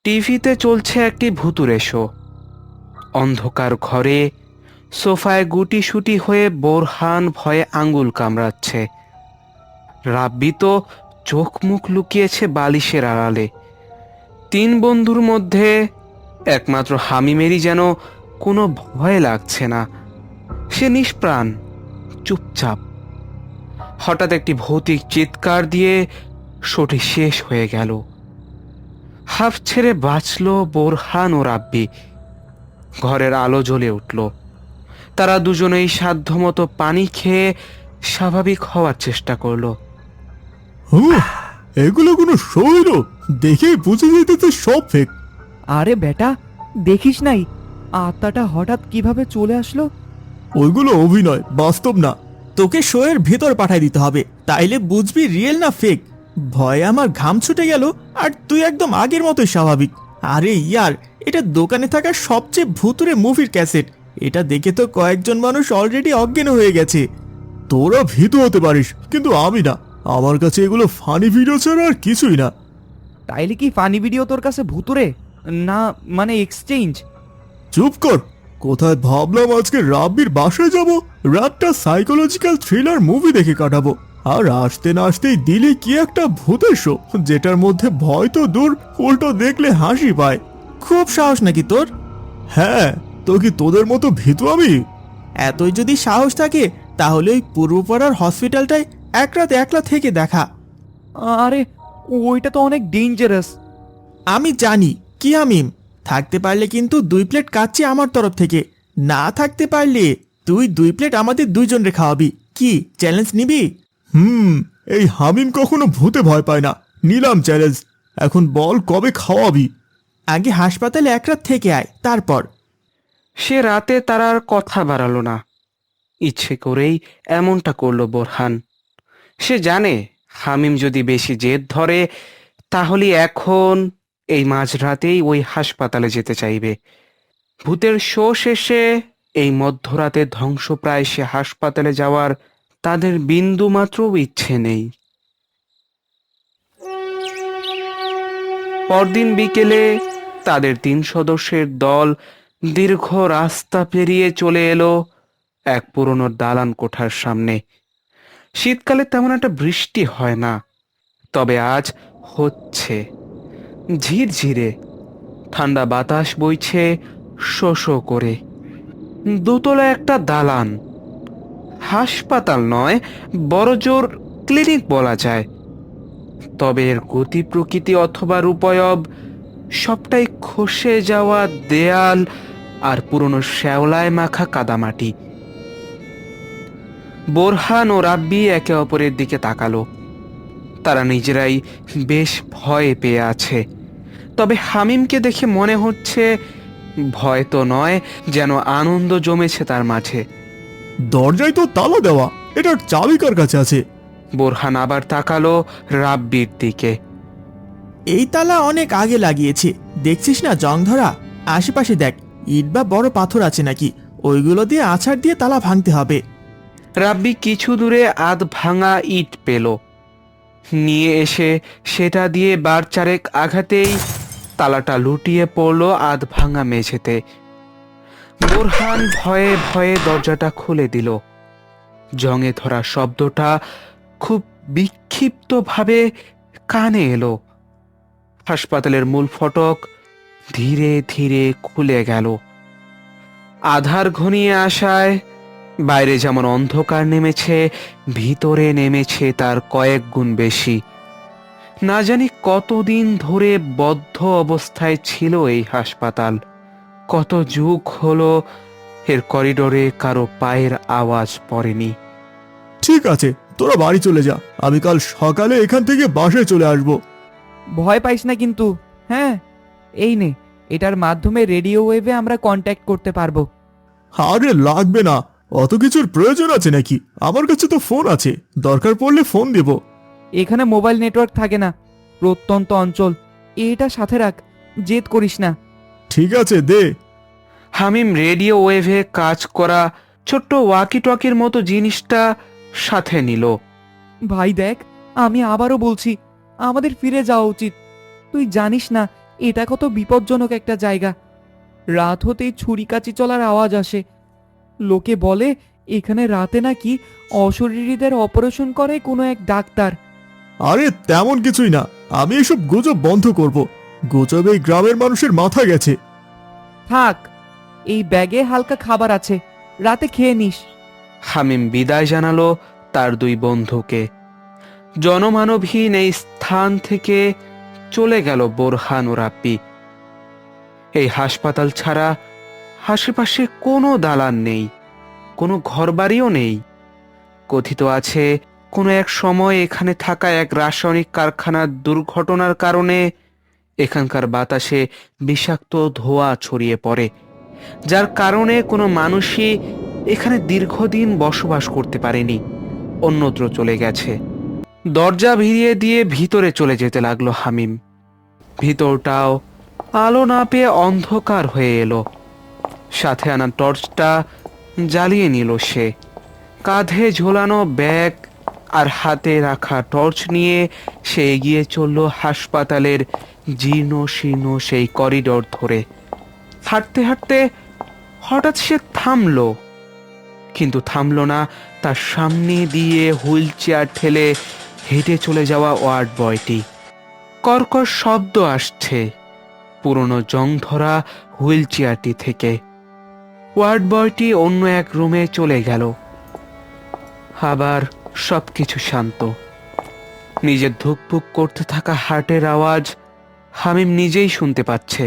টিভিতে চলছে একটি ভুতুড়ে শো। অন্ধকার ঘরে সোফায় গুটিসুটি হয়ে বোরহান ভয়ে আঙ্গুল কামড়াচ্ছে। রাব্বি তো চোখ মুখ লুকিয়েছে বালিশের আড়ালে। তিন বন্ধুর মধ্যে একমাত্র হামিমেরই যেন কোনো ভয় লাগছে না। সে নিষ্প্রাণ, চুপচাপ। হঠাৎ একটি ভৌতিক চিৎকার দিয়ে শোটি শেষ হয়ে গেল। হাফ ছেড়ে বাঁচল বোরহান ও রাব্বি। ঘরের আলো জ্বলে উঠল। তারা দুজনেই সাধ্যমতো পানি খেয়ে স্বাভাবিক হওয়ার চেষ্টা করলো। এগুলো কোনো শো হলো? দেখেই বুঝে যেতেছে সব ফেক। আরে বেটা, দেখিস নাই আত্মাটা হঠাৎ কিভাবে চলে আসলো? ওইগুলো অভিনয়, বাস্তব না। তোকে শো এর ভেতর পাঠাই দিতে হবে, তাইলে বুঝবি রিয়েল না ফেক। ভয়ে আমার ঘাম ছুটে গেল, আর তুই একদম আগের মতোই স্বাভাবিক। আরে ইয়ার, এটা দোকানে থাকা সবচেয়ে ভুতুরে মুভির ক্যাসেট। এটা দেখে তো কয়েকজন মানুষ অলরেডি অজ্ঞান হয়ে গেছে। তোরা ভীতু হতে পারিস, কিন্তু আমি না। আমার কাছে এগুলো ফানি ভিডিও ছাড়া আর কিছুই না। তাইলে কি ফানি ভিডিও তোর কাছে ভুতুরে না, মানে এক্সচেঞ্জ? চুপ কর। কোথায় ভাবলাম আজকে রাব্বির বাসায় যাব, রাতটা সাইকোলজিক্যাল থ্রিলার মুভি দেখে কাটাবো। আর আসতে না আসতেই দিলি কি একটা ভূতের শো, যেটার মধ্যে ভয় তো দূর, উল্টো দেখলে হাসি পায়। খুব সাহস নাকি তোর? হ্যাঁ, তো কি তোদের মতো ভীতু আমি? এতই যদি সাহস থাকে তাহলে ওই পূর্বপাড়ার হসপিটালটায় এক রাত একলা থেকে দেখা। আরে ওইটা তো অনেক ডেঞ্জারাস। আমি জানি কি হামিম, থাকতে পারলে কিন্তু 2 প্লেট কাচ্চি আমার তরফ থেকে, না থাকতে পারলে তুই 2 প্লেট আমাদের দুইজনের খাওয়াবি। কি চ্যালেঞ্জ নিবি? এই হামিম কখনো ভূতে ভয় পায় না, নিলাম চ্যালেঞ্জ। এখন বল কবে খাওয়াবি? আগে হাসপাতালে এক রাত থেকে আয়, তারপর। সে রাতে তার আর কথা বাড়ালো না। ইচ্ছে করেই এমনটা করলো বোরহান। সে জানে হামিম যদি বেশি জেদ ধরে তাহলে এখন এই মাঝরাতেই ওই হাসপাতালে যেতে চাইবে। ভূতের শো শেষে এই মধ্যরাতে ধ্বংসপ্রায় সে হাসপাতালে যাওয়ার তাদের বিন্দুমাত্র ইচ্ছে নেই। পরদিন বিকেলে তাদের 3 সদস্যের দল দীর্ঘ রাস্তা পেরিয়ে চলে এলো এক পুরনো দালান কোঠার সামনে। শীতকালে তেমন একটা বৃষ্টি হয় না, তবে আজ হচ্ছে। ঝিরঝিরে ঠান্ডা বাতাস বইছে শো শো করে। দোতলা একটা দালান। হাসপাতাল নয়, বড়জোর ক্লিনিক বলা যায়। তবে এর গতি প্রকৃতি অথবা রূপয়ব সবটাই খসে যাওয়া দেয়াল আর পুরনো শ্যাওলায় মাখা কাদামাটি। বোরহান ও রাব্বি একে অপরের দিকে তাকালো। তারা নিজেরাই বেশ ভয় পেয়ে আছে। তবে হামিমকে দেখে মনে হচ্ছে ভয় তো নয়, যেন আনন্দ জমেছে তার মাঝে। দরজায় তো তালা দেওয়া, এটার চাবি কার কাছে আছে? বোরহান আবার তাকালো রাব্বির দিকে। এই তালা অনেক আগে লাগিয়েছে, দেখছিস না জং ধরা? আশেপাশে দেখ, ইট বা বড় পাথর আছে নাকি, ওইগুলো দিয়ে আছাড় দিয়ে তালা ভাঙতে হবে। রাব্বি কিছু দূরে আধ ভাঙা ইট পেল, নিয়ে এসে সেটা দিয়ে বার চারেক আঘাতেই তালাটা লুটিয়ে পড়ল আধ ভাঙা মেঝেতে। বোরহান ভয়ে ভয়ে দরজাটা খুলে দিল। জঙে ধরা শব্দটা খুব বিক্ষিপ্তভাবে কানে এলো। হাসপাতালের মূল ফটক ধীরে ধীরে খুলে গেল। আধার ঘনিয়ে আসায় বাইরে যেমন অন্ধকার নেমেছে, ভিতরে নেমেছে তার কয়েক গুণ বেশি। না জানি কতদিন ধরে বদ্ধ অবস্থায় ছিল এই হাসপাতাল। কত যুগ হলো এর করিডোরে কারো পায়ের আওয়াজ পড়েনি। ঠিক আছে, তোরা বাড়ি চলে যা, আমি কাল সকালে এখান থেকে বাসায় চলে আসব। ভয় পাইস না কিন্তু। হ্যাঁ, এই নে, এটার মাধ্যমে রেডিও ওয়েভে আমরা কন্ট্যাক্ট করতে পারবো। আরে লাগবে না, অত কিছুর প্রয়োজন আছে নাকি? আমার কাছে তো ফোন আছে, দরকার পড়লে ফোন দেব। এখানে মোবাইল নেটওয়ার্ক থাকে না, প্রত্যন্ত অঞ্চল। এটা সাথে রাখ, জেদ করিস না। ঠিক আছে, দে। হামিম রেডিও ওয়েভে কাজ করা ছোট্ট ওয়াকি টকির মতো জিনিসটা সাথে নিল। ভাই দেখ, আমি আবারও বলছি, আমাদের ফিরে যাওয়া উচিত। তুই জানিস না এটা কত বিপজ্জনক একটা জায়গা। রাত হতেই ছুরিকাচি চলার আওয়াজ আসে। লোকে বলে এখানে রাতে নাকি অশরীরীদের অপারেশন করে কোনো এক ডাক্তার। আরে তেমন কিছুই না, আমি এসব গুজব বন্ধ করব। গুজবে এই গ্রামের মানুষের মাথা গেছে। থাক, এই ব্যাগে হালকা খাবার আছে, রাতে খেয়ে নিস। হামিম বিদায় জানালো তার দুই বন্ধুকে। জনমানবহীন এই স্থান থেকে চলে গেল বোরহান ও রাব্বি। এই হাসপাতাল ছাড়া আশেপাশে কোনো দালান নেই, কোনো ঘরবাড়িও নেই। কথিত আছে কোনো এক সময় এখানে থাকা এক রাসায়নিক কারখানার দুর্ঘটনার কারণে এখানকার বাতাসে বিষাক্ত ধোঁয়া ছড়িয়ে পড়ে, যার কারণে কোনো মানুষই এখানে দীর্ঘদিন বসবাস করতে পারেনি, অন্যত্র চলে গেছে। দরজা ভিড়িয়ে দিয়ে ভিতরে চলে যেতে লাগলো হামিম। ভিতরটাও আলো না পেয়ে অন্ধকার হয়ে এলো। সাথে আনা টর্চটা জ্বালিয়ে নিল সে। কাঁধে ঝোলানো ব্যাগ আর হাতে রাখা টর্চ নিয়ে সে এগিয়ে চলল হাসপাতালের জীর্ণ শীর্ণ সেই করিডোর ধরে। হাঁটতে হাঁটতে হঠাৎ সে থামলো, কিন্তু থামলো না তার সামনে দিয়ে হুইল চেয়ার ঠেলে হেঁটে চলে যাওয়া ওয়ার্ড বয়টি। কর্কশ শব্দ আসছে পুরনো জং ধরা হুইল চেয়ারটি থেকে। ওয়ার্ড বয়টি অন্য এক রুমে চলে গেল। আবার সবকিছু শান্ত। নিজের ধুকপুক করতে থাকা হার্টের আওয়াজ হামিম নিজেই শুনতে পাচ্ছে।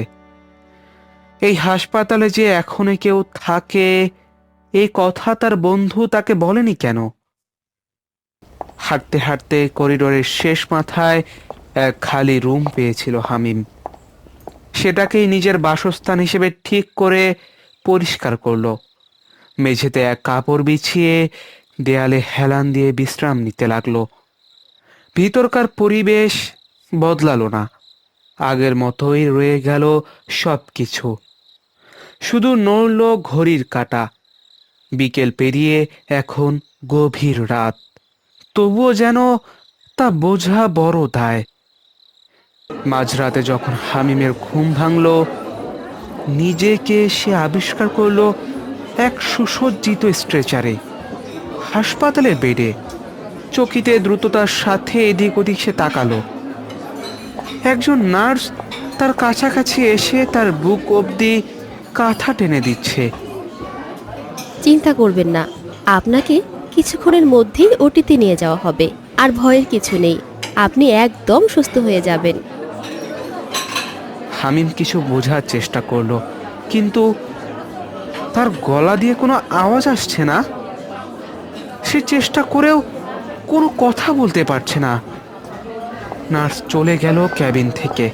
এই হাসপাতালে যে এখনো কেউ থাকে, এই কথা তার বন্ধু তাকে বলেনি কেন? হাঁটতে হাঁটতে করিডোরের শেষ মাথায় এক খালি রুম পেয়েছিল হামিম। সেটাকেই নিজের বাসস্থান হিসেবে ঠিক করে পরিষ্কার করলো। মেঝেতে এক কাপড় বিছিয়ে দেয়ালে হেলান দিয়ে বিশ্রাম নিতে লাগলো। ভিতরকার পরিবেশ বদলালো না, আগের মতোই রয়ে গেল সব কিছু। শুধু নড়ল ঘড়ির কাঁটা। বিকেল পেরিয়ে এখন গভীর রাত, তবুও যেন তা বোঝা বড় দায়। মাঝরাতে যখন হামিমের ঘুম ভাঙল, নিজেকে সে আবিষ্কার করলো এক সুসজ্জিত স্ট্রেচারে, হাসপাতালের বেডে। চকিতে দ্রুততার সাথে এদিক ওদিক সে তাকালো। একজন নার্স তার কাছাকাছি এসে তার বুক অবধি কাঁথা টেনে দিচ্ছে। চিন্তা করবেন না, আপনাকে কিছুক্ষণের মধ্যেই ওটিতে নিয়ে যাওয়া হবে। আর ভয়ের কিছু নেই, আপনি একদম সুস্থ হয়ে যাবেন। হামিম কিছু বোঝার চেষ্টা করলো, কিন্তু তার গলা দিয়ে কোনো আওয়াজ আসছে না। সে চেষ্টা করেও কোনো কথা বলতে পারছে না। নার্স চলে গেল ক্যাবিন থেকে।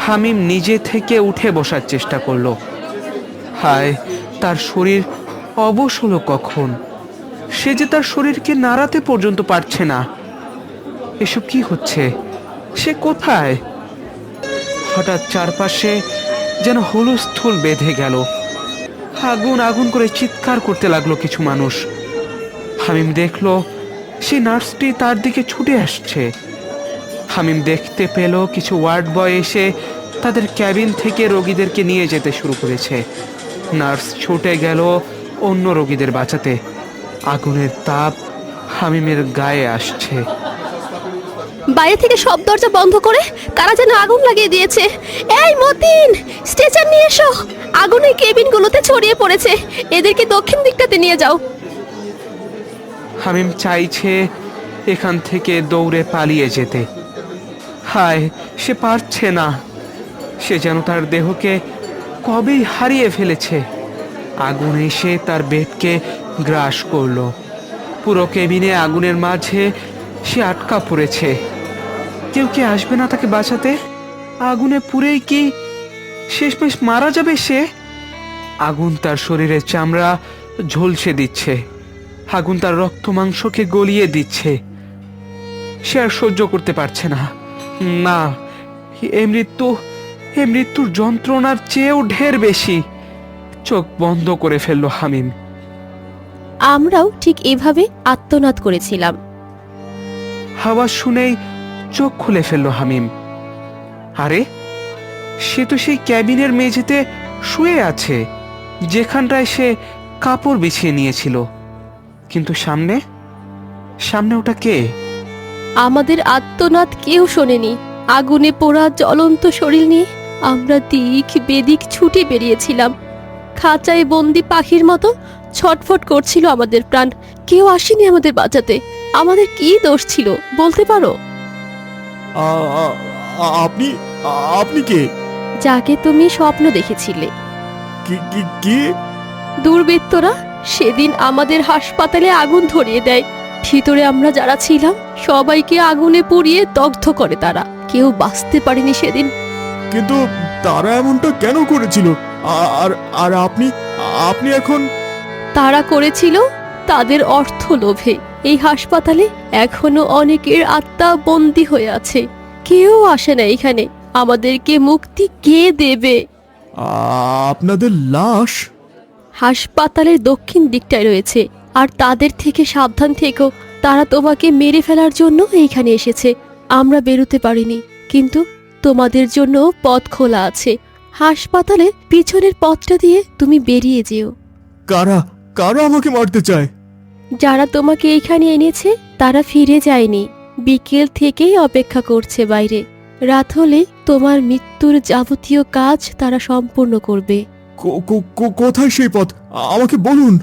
হামিম নিজে থেকে উঠে বসার চেষ্টা করলো। হায়, তার শরীর অবশ হলো কখন? সে যে তার শরীরকে নাড়াতে পর্যন্ত পারছে না। এসব কি হচ্ছে? সে কোথায়? হঠাৎ চারপাশে যেন হুলস্থুল বেঁধে গেল। আগুন আগুন করে চিৎকার করতে লাগলো কিছু মানুষ। হামিম দেখলো সেই নার্সটি তার দিকে ছুটে আসছে। হামিম দেখতে পেল কিছু ওয়ার্ড বয় এসে তাদের ক্যাবিন থেকে রোগীদেরকে নিয়ে যেতে শুরু করেছে। নার্স ছুটে গেল অন্য রোগীদের বাঁচাতে। আগুনের তাপ হামিমের গায়ে আসছে। বাইরে থেকে সব দরজা বন্ধ করে কারা যেন আগুন লাগিয়ে দিয়েছে। এই মতিন, স্ট্রেচার নিয়ে এসো। আগুনের কেবিনগুলোতে ছড়িয়ে পড়েছে, এদেরকে দক্ষিণ দিকটাতে নিয়ে যাও। হামিম চাইছে এখান থেকে দৌড়ে পালিয়ে যেতে। হায়, সে পারছে না। সে যেন তার দেহকে কবেই হারিয়ে ফেলেছে। আগুন এসে তার বেডকে গ্রাস করলো। পুরো কেবিনে আগুনের মাঝে সে আটকা পড়েছে। কেউ কি আসবে না তাকে বাঁচাতে? আগুনে পুড়েই কি শেষমেশ মারা যাবে সে? আগুন তার শরীরের চামড়া ঝলসে দিচ্ছে। আগুন তার রক্ত মাংসকে গলিয়ে দিচ্ছে। সে আর সহ্য করতে পারছে না। না, এই মৃত্যুর যন্ত্রণার চেয়েও ঢের বেশি। চোখ বন্ধ করে ফেললো হামিম। আমরাও ঠিক এভাবে আত্মনাদ করেছিলাম। আওয়াজ শুনেই চোখ খুলে ফেললো হামিম। আরে, সে তো সেই ক্যাবিনের মেঝেতে শুয়ে আছে, যেখানটায় সে কাপড় বিছিয়ে নিয়েছিল। কিন্তু সামনে সামনে ওটা কে? আমাদের আত্মনাদ কেউ শোনেনি। আগুনে পোড়া জ্বলন্ত শরীর নিয়ে আমরা দিক বেদিক ছুটে বেরিয়েছিলাম। খাঁচায় বন্দি পাখির মতো ছটফট করছিল আমাদের প্রাণ। কেউ আসেনি আমাদের বাঁচাতে। আমাদের কি দোষ ছিল বলতে পারো? আপনি আপনি কে? যাকে তুমি স্বপ্ন দেখেছিলে। কি? দুর্বৃত্তরা সেদিন আমাদের হাসপাতালে আগুন ধরিয়ে দেয়। ভিতরে আমরা যারা ছিলাম সবাইকে আগুনে পুড়িয়ে দগ্ধ করে তারা। কেউ বাঁচতে পারেনি সেদিন। কিন্তু তারা এমনটা কেন করেছিল? আর আর আপনি আপনি এখন? তারা করেছিল তাদের অর্থ লোভে। এই হাসপাতালে এখনো অনেকের আত্মা বন্দী হয়ে আছে। কেউ আসে না এখানে। আমাদেরকে মুক্তি কে দেবে? আপনাদের লাশ হাসপাতালের দক্ষিণ দিকটায় রয়েছে। আর তাদের থেকে সাবধান থেকো। তারা তোমাকে মেরে ফেলার জন্য এইখানে এসেছে। আমরা বেরোতে পারিনি, কিন্তু তোমাদের জন্য পথ খোলা আছে। হাসপাতালে পিছনের পথটা দিয়ে তুমি বেরিয়ে যেও। কারা কারা আমাকে মারতে চায়? যারা তোমাকে এইখানে এনেছে তারা ফিরে যায়নি। বিকেল থেকেই অপেক্ষা করছে বাইরে। রাত হলে তোমার মৃত্যুর যাবতীয় কাজ তারা সম্পূর্ণ করবে। কোথায় সেই পথ? আমাকে বলুন।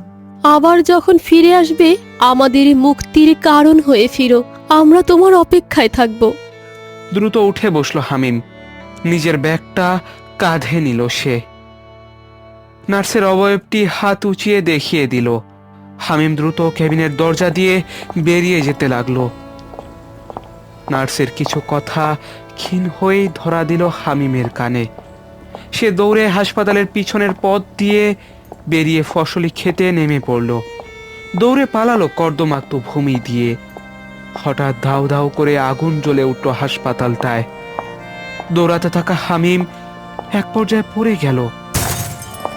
আবার যখন ফিরে আসবে আমাদের মুক্তির কারণ হয়ে ফিরো। আমরা তোমার অপেক্ষায় থাকব। দ্রুত উঠে বসলো হামিম। নিজের ব্যাগটা কাঁধে নিল সে। নার্সের অবয়বটি হাত উঁচিয়ে দেখিয়ে দিল। হামিম দ্রুত কেবিনের দরজা দিয়ে বেরিয়ে যেতে লাগলো। নার্সের কিছু কথা ক্ষীণ হয়েই ধরা দিল হামিমের কানে। সে দৌড়ে হাসপাতালের পিছনের পথ দিয়ে বেরিয়ে ফসলি খেতে নেমে পড়ল। দৌড়ে পালালো কর্দমাক্ত ভূমি দিয়ে। হঠাৎ ধাউ ধাউ করে আগুন জ্বলে উঠল হাসপাতালটায়। দৌড়াতে থাকা হামিম এক পর্যায়ে পড়ে গেল।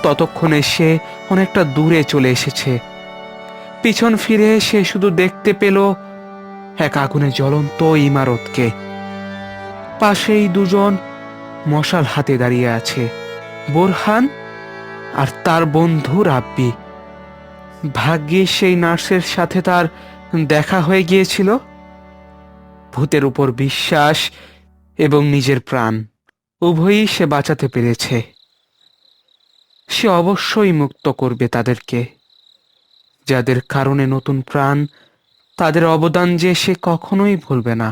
ততক্ষণে সে অনেকটা দূরে চলে এসেছে। পিছন ফিরে সে শুধু দেখতে পেল এক আগুনে জ্বলন্ত ইমারতকে। পাশেই দুজন মশাল হাতে দাঁড়িয়ে আছে, বোরহান আর তার বন্ধু রাব্বি। ভাগ্যে সেই নার্সের সাথে তার দেখা হয়ে গিয়েছিল। ভূতের উপর বিশ্বাস এবং নিজের প্রাণ উভয়ই সে বাঁচাতে পেরেছে। সে অবশ্যই মুক্ত করবে তাদেরকে। যাদের কারণে নতুন প্রাণ, তাদের অবদান যে সে কখনোই ভুলবে না।